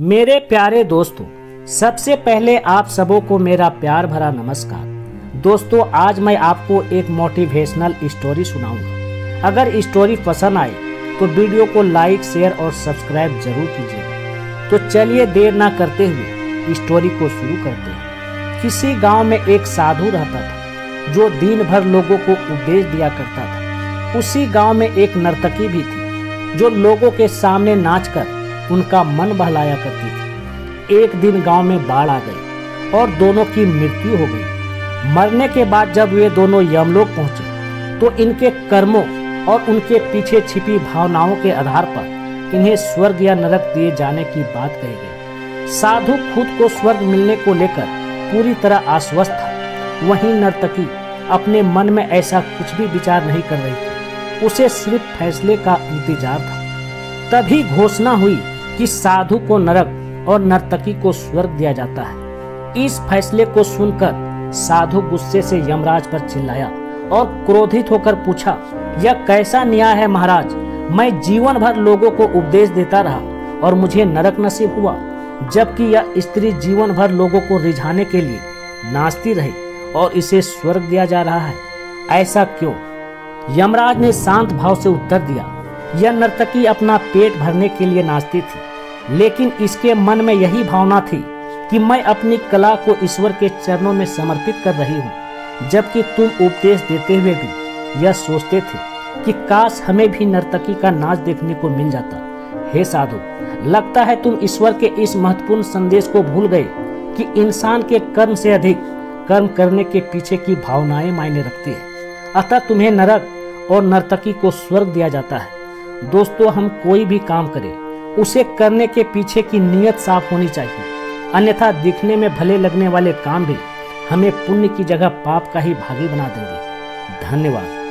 मेरे प्यारे दोस्तों, सबसे पहले आप सबों को मेरा प्यार भरा नमस्कार। दोस्तों, आज मैं आपको एक मोटिवेशनल स्टोरी सुनाऊंगा। अगर स्टोरी पसंद आए तो वीडियो को लाइक, शेयर और सब्सक्राइब जरूर कीजिएगा। तो चलिए देर ना करते हुए स्टोरी को शुरू करते हैं। किसी गांव में एक साधु रहता था जो दिन भर लोगों को उपदेश दिया करता था। उसी गांव में एक नर्तकी भी थी जो लोगों के सामने नाचकर उनका मन बहलाया करती थी। एक दिन गांव में बाढ़ आ गई और दोनों की मृत्यु हो गई। मरने के बाद जब वे दोनों यमलोक पहुंचे तो इनके कर्मों और उनके पीछे छिपी भावनाओं के आधार पर इन्हें स्वर्ग या नरक दिए जाने की बात कही गई। साधु खुद को स्वर्ग मिलने को लेकर पूरी तरह आश्वस्त था। वहीं नर्तकी अपने मन में ऐसा कुछ भी विचार नहीं कर रही थी। उसे सिर्फ फैसले का इंतजार था। तभी घोषणा हुई कि साधु को नरक और नर्तकी को स्वर्ग दिया जाता है। इस फैसले को सुनकर साधु गुस्से से यमराज पर चिल्लाया और क्रोधित होकर पूछा, यह कैसा न्याय है महाराज? मैं जीवन भर लोगों को उपदेश देता रहा और मुझे नरक नसीब हुआ, जबकि यह स्त्री जीवन भर लोगों को रिझाने के लिए नाचती रही और इसे स्वर्ग दिया जा रहा है। ऐसा क्यों? यमराज ने शांत भाव से उत्तर दिया, यह नर्तकी अपना पेट भरने के लिए नाचती थी, लेकिन इसके मन में यही भावना थी कि मैं अपनी कला को ईश्वर के चरणों में समर्पित कर रही हूँ। जबकि तुम उपदेश देते हुए भी यह सोचते थे कि काश हमें भी नर्तकी का नाच देखने को मिल जाता। हे साधु, लगता है तुम ईश्वर के इस महत्वपूर्ण संदेश को भूल गए कि इंसान के कर्म से अधिक कर्म करने के पीछे की भावनाएं मायने रखती है। अतः तुम्हें नरक और नर्तकी को स्वर्ग दिया जाता है। दोस्तों, हम कोई भी काम करें उसे करने के पीछे की नीयत साफ होनी चाहिए, अन्यथा दिखने में भले लगने वाले काम भी हमें पुण्य की जगह पाप का ही भागी बना देंगे। धन्यवाद।